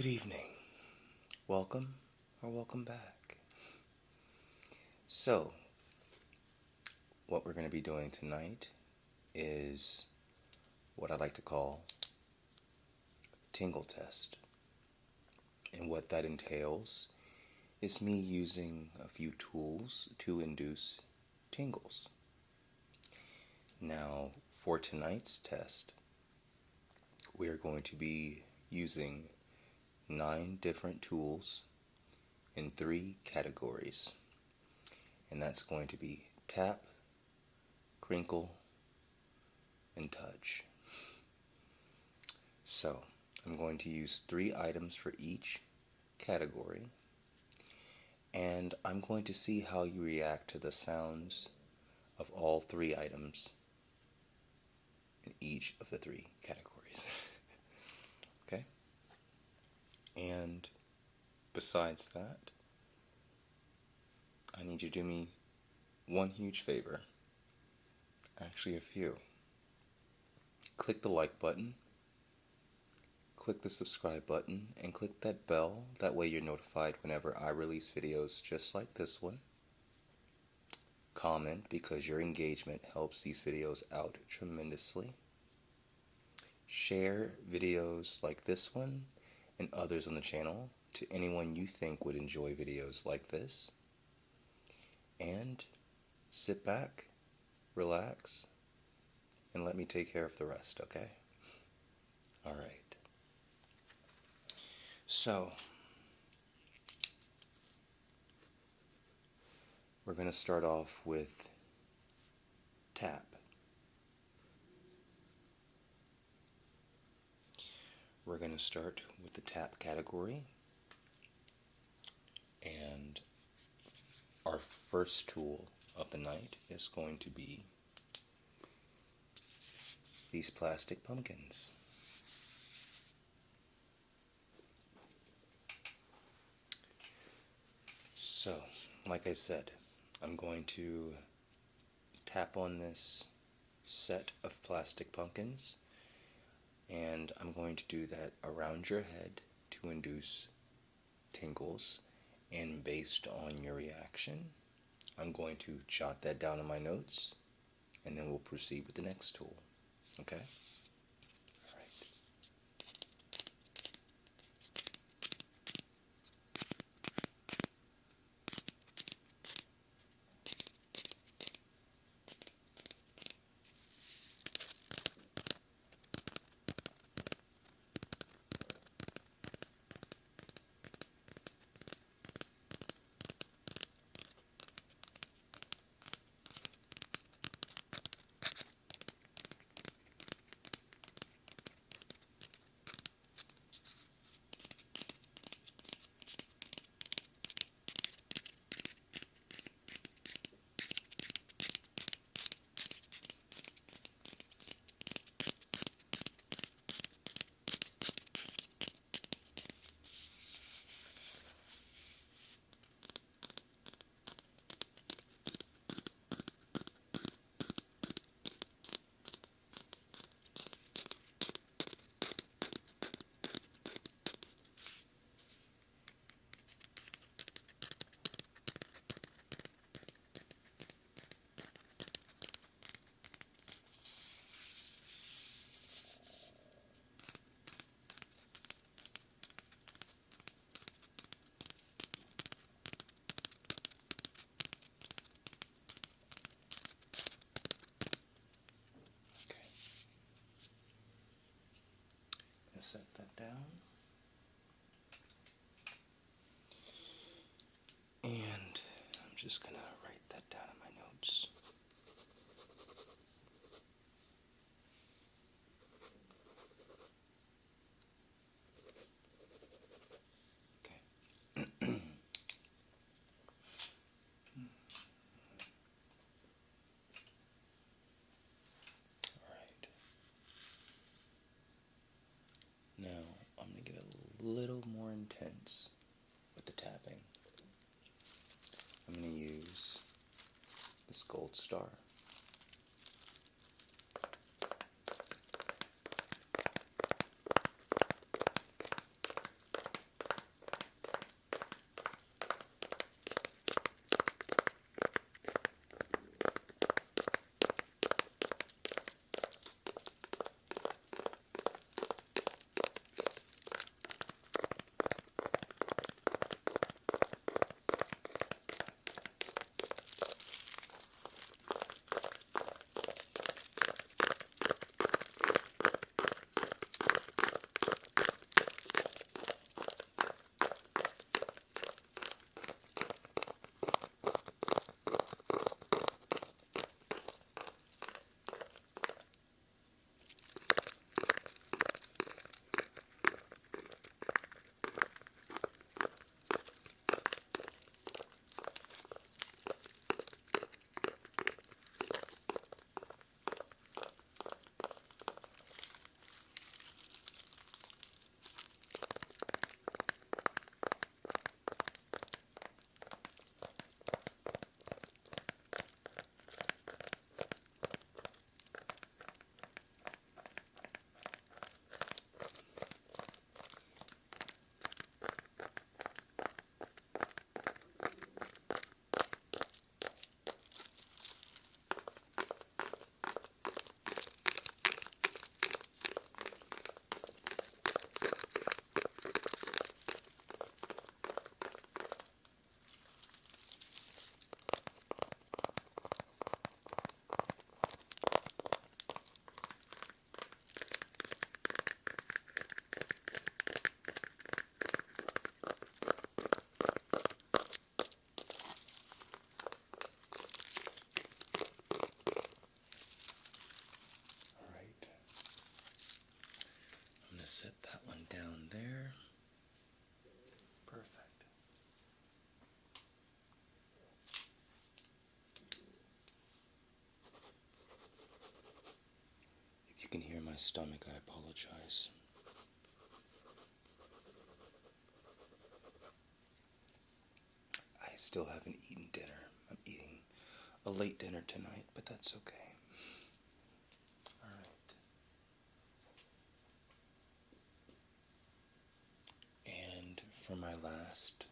Good evening. Welcome or welcome back. So, what we're going to be doing tonight is what I like to call Tingle test. And what that entails is me using a few tools to induce tingles. Now, for tonight's test, we are going to be using 9 different tools in 3 categories. And that's going to be tap, crinkle, and touch. So, I'm going to use 3 items for each category, and I'm going to see how you react to the sounds of all 3 items in each of the 3 categories. Okay? And besides that, I need you to do me one huge favor. Actually, a few. Click the like button, click the subscribe button, and click that bell. That way you're notified whenever I release videos just like this one. Comment, because your engagement helps these videos out tremendously. Share videos like this one and others on the channel to anyone you think would enjoy videos like this. And sit back, relax, and let me take care of the rest, okay? Alright. So, we're going to start off with tap. We're going to start with the tap category. And our first tool of the night is going to be these plastic pumpkins. So, like I said, I'm going to tap on this set of plastic pumpkins, and I'm going to do that around your head to induce tingles, and based on your reaction, I'm going to jot that down in my notes, and then we'll proceed with the next tool. Okay? Alright. Set that down. And I'm just going to write that down in my notes. Okay. Alright. Now, I'm going to get a little more intense with the tapping. I'm going to use this gold star. my stomach, I apologize. I still haven't eaten dinner. I'm eating a late dinner tonight, but that's okay. Alright. And for my last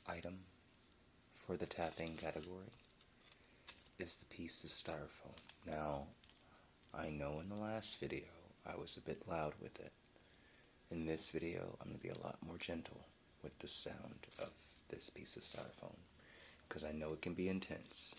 item for the tapping category is the piece of styrofoam. Now, I know in the last video I was a bit loud with it. In this video, I'm going to be a lot more gentle with the sound of this piece of styrofoam, because I know it can be intense.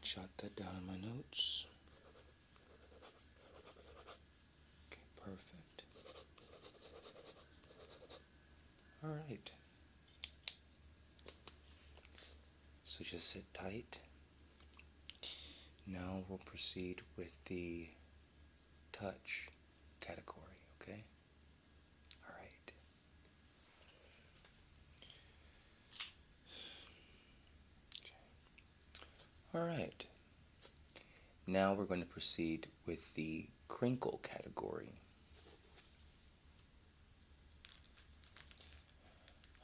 Jot that down in my notes. Okay, perfect. Alright. So just sit tight. Now we'll proceed with the touch category, okay? Alright. Alright, now we're going to proceed with the crinkle category.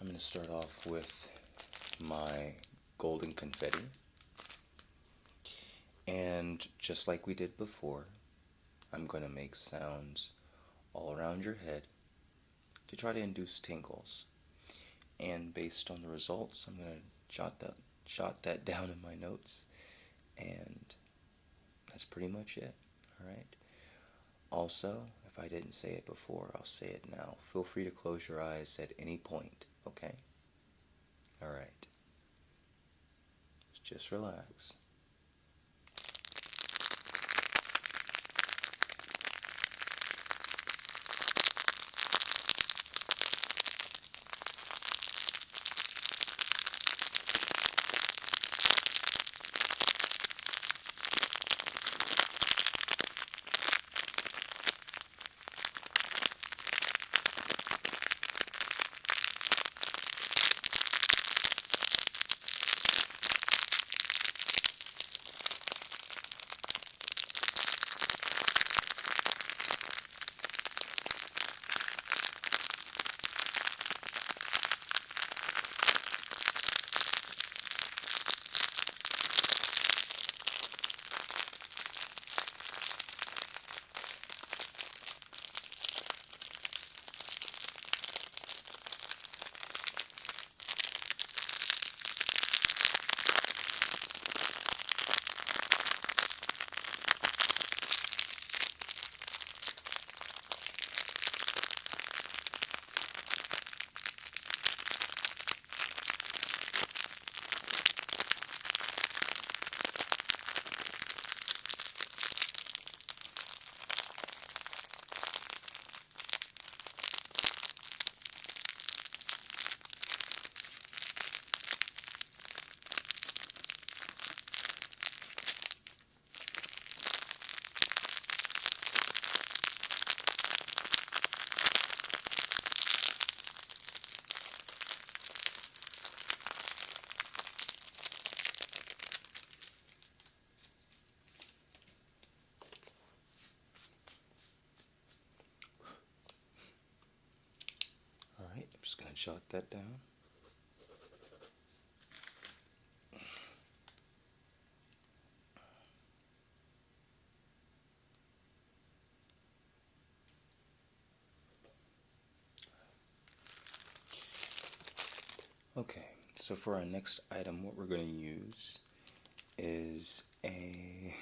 I'm going to start off with my golden confetti. And just like we did before, I'm going to make sounds all around your head to try to induce tingles. And based on the results, I'm going to jot that down in my notes. And that's pretty much it, alright? Also, if I didn't say it before, I'll say it now. Feel free to close your eyes at any point, okay? Alright. Just relax. jot that down. Okay, so for our next item, what we're going to use is I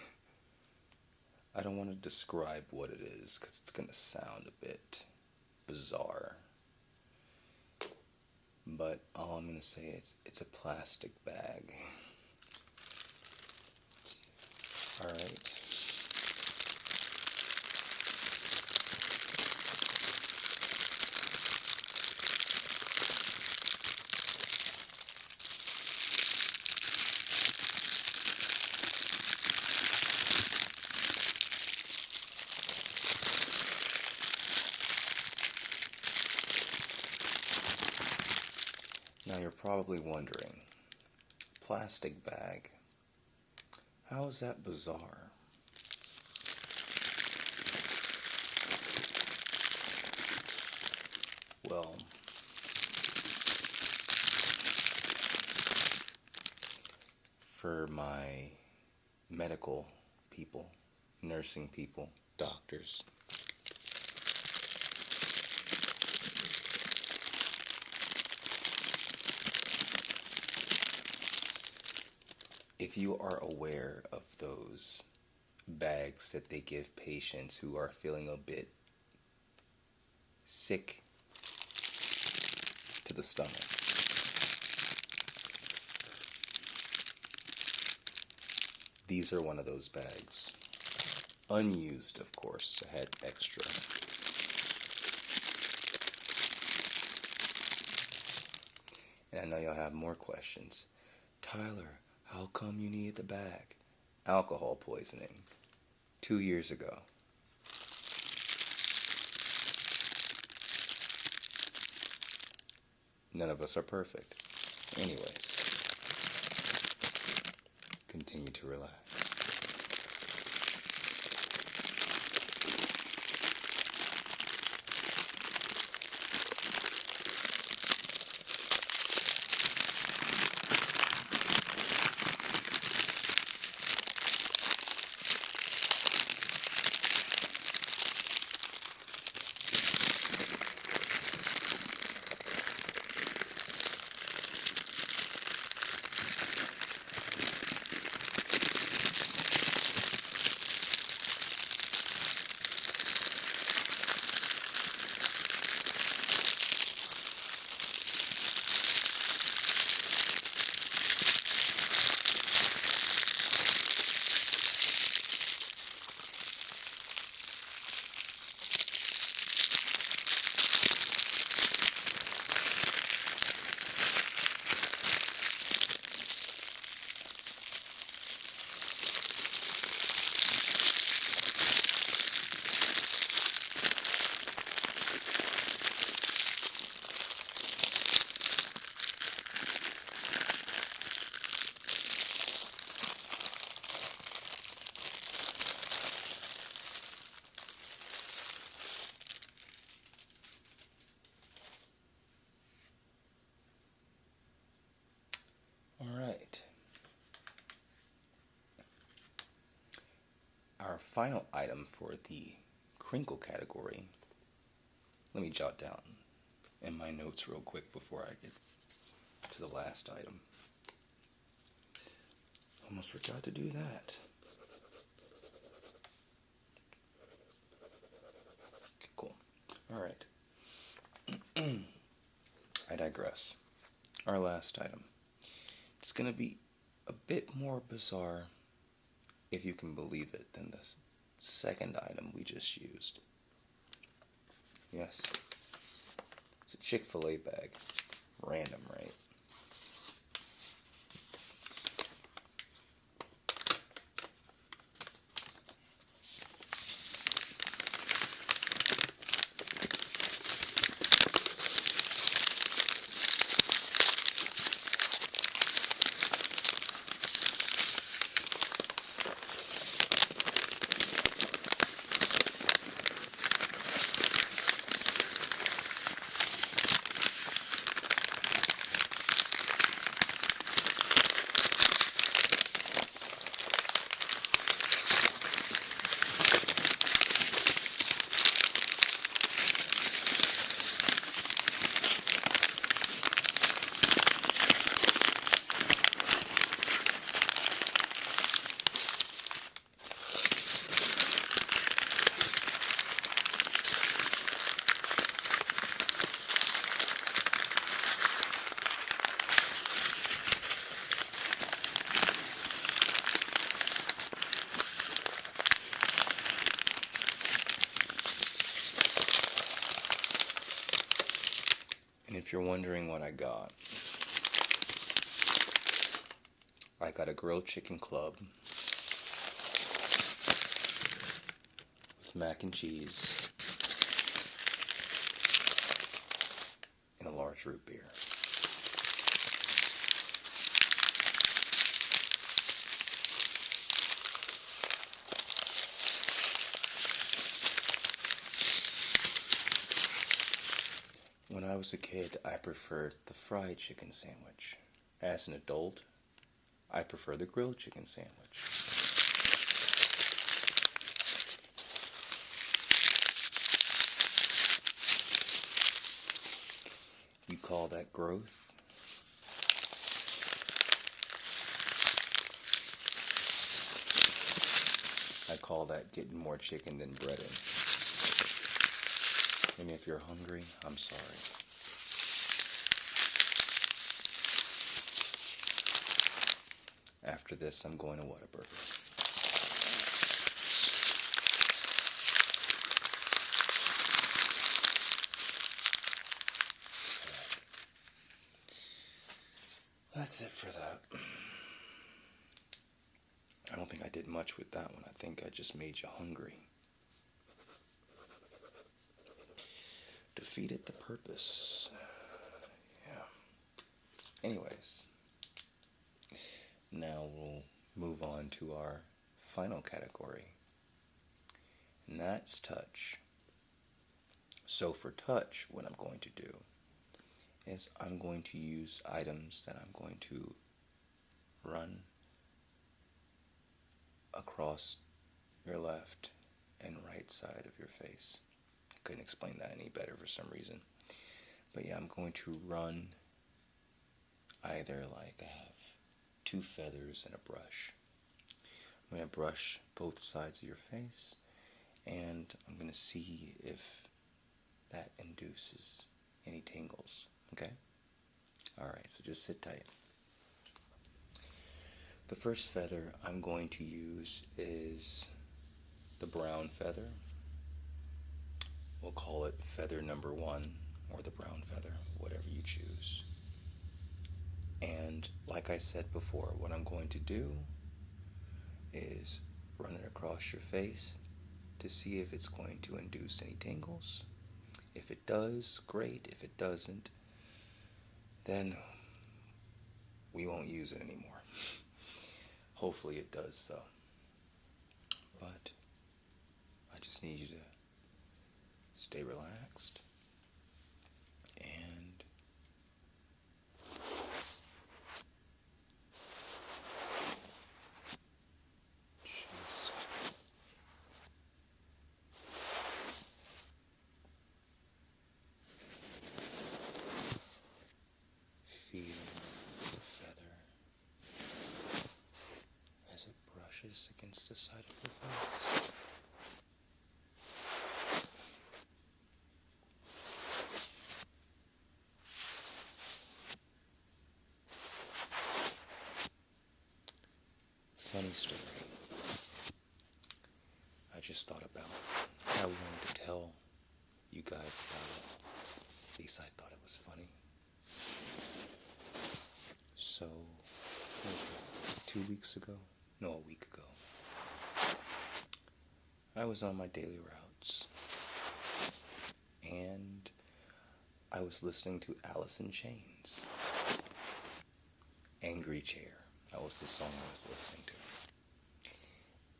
don't want to describe what it is because it's going to sound a bit bizarre. But all I'm going to say is it's a plastic bag. Alright. Now you're probably wondering, plastic bag, how is that bizarre? Well, for my medical people, nursing people, doctors, if you are aware of those bags that they give patients who are feeling a bit sick to the stomach, these are one of those bags. Unused, of course. I had extra. And I know you'll have more questions. Tyler, how come you needed the bag? Alcohol poisoning. 2 years ago. None of us are perfect. Anyways, continue to relax. Our final item for the crinkle category, let me jot down in my notes real quick before I get to the last item. Almost forgot to do that. Okay, cool. Alright. I digress. Our last item. It's going to be a bit more bizarre, if you can believe it, than the second item we just used. Yes. It's a Chick-fil-A bag. Random, right? you're wondering what I got a grilled chicken club with mac and cheese and a large root beer. When I was a kid, I preferred the fried chicken sandwich. As an adult, I prefer the grilled chicken sandwich. You call that growth? I call that getting more chicken than bread in. And if you're hungry, I'm sorry. After this, I'm going to Whataburger. That's it for that. I don't think I did much with that one. I think I just made you hungry. Defeated the purpose. Yeah. Anyways, now we'll move on to our final category, and that's touch. So for touch, what I'm going to do is I'm going to use items that I'm going to run across your left and right side of your face. I couldn't explain that any better for some reason. But yeah, I'm going to run either like I have 2 feathers and a brush. I'm going to brush both sides of your face, and I'm going to see if that induces any tingles. Okay? Alright, so just sit tight. The first feather I'm going to use is the brown feather. We'll call it feather number 1, or the brown feather, whatever you choose. And like I said before, what I'm going to do is run it across your face to see if it's going to induce any tingles. If it does, great. If it doesn't, then we won't use it anymore. Hopefully it does, though. But I just need you to stay relaxed and just feel the feather as it brushes against the side of your face. Funny story. I just thought about how I wanted to tell you guys about it. At least I thought it was funny. So, 2 weeks ago? No, a week ago. I was on my daily routes. And I was listening to Alice in Chains. Angry Chair. That was the song I was listening to.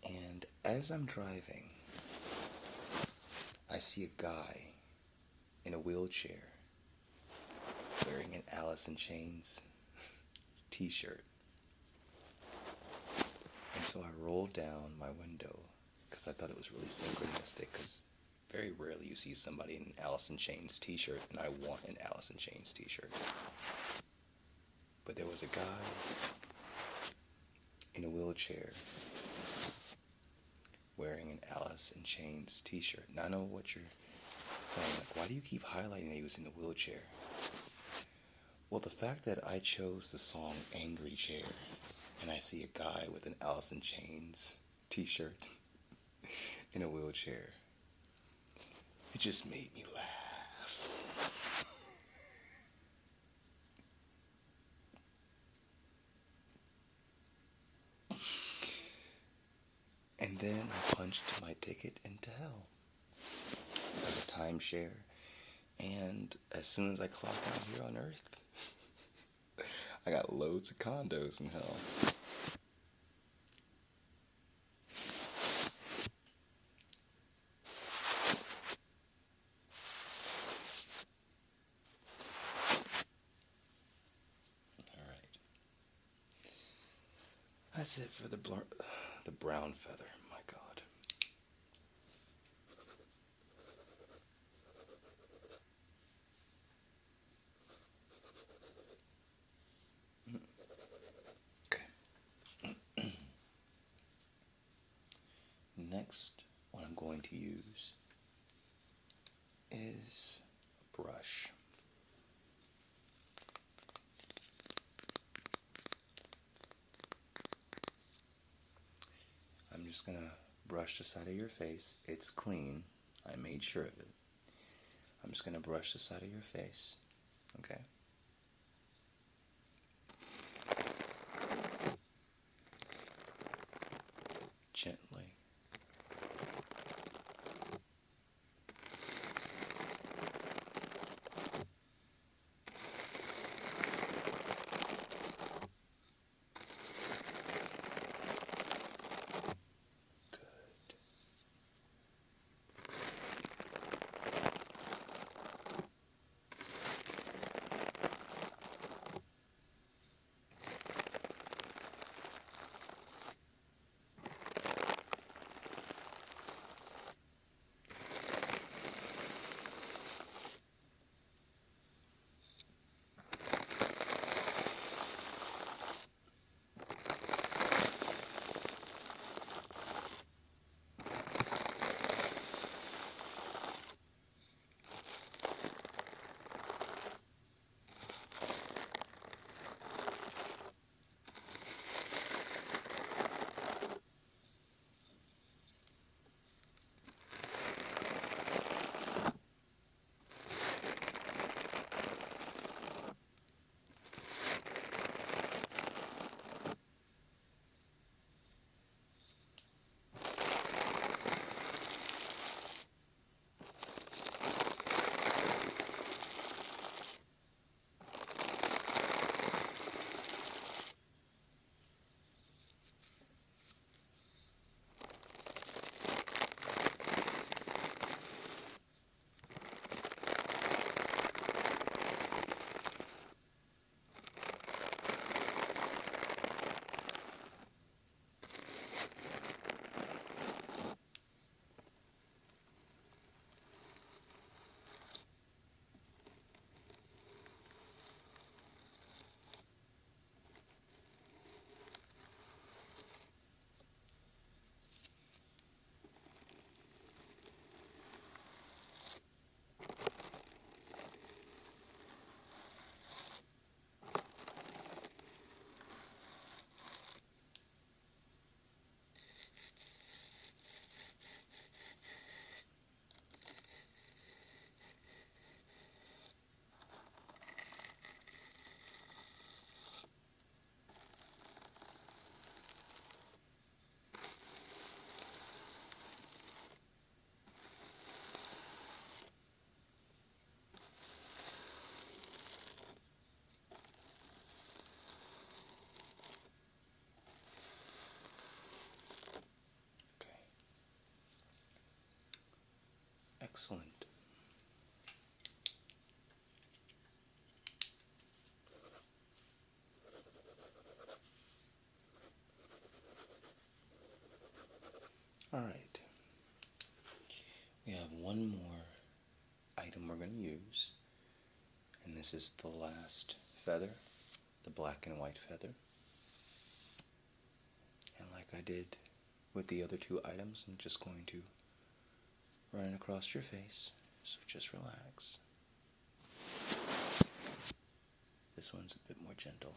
And as I'm driving, I see a guy in a wheelchair wearing an Alice in Chains t-shirt. And so I rolled down my window because I thought it was really synchronistic, because very rarely you see somebody in an Alice in Chains t-shirt, and I want an Alice in Chains t-shirt. But there was a guy in a wheelchair wearing an Alice in Chains t-shirt. Now I know what you're saying, like, why do you keep highlighting that he was in a wheelchair? Well, the fact that I chose the song Angry Chair and I see a guy with an Alice in Chains t-shirt in a wheelchair, it just made me laugh. then I punched my ticket into hell. I have a timeshare, and as soon as I clock out here on Earth, I got loads of condos in hell. Alright. That's it for the brown feather. My God. Okay. Next, what I'm going to use is a brush. I'm just going to brush the side of your face. It's clean. I made sure of it. I'm just going to brush the side of your face. Okay? Gently. Excellent. All right. We have one more item we're going to use, and this is the last feather, the black and white feather. And like I did with the other two items, I'm just going to run it across your face, so just relax. This one's a bit more gentle.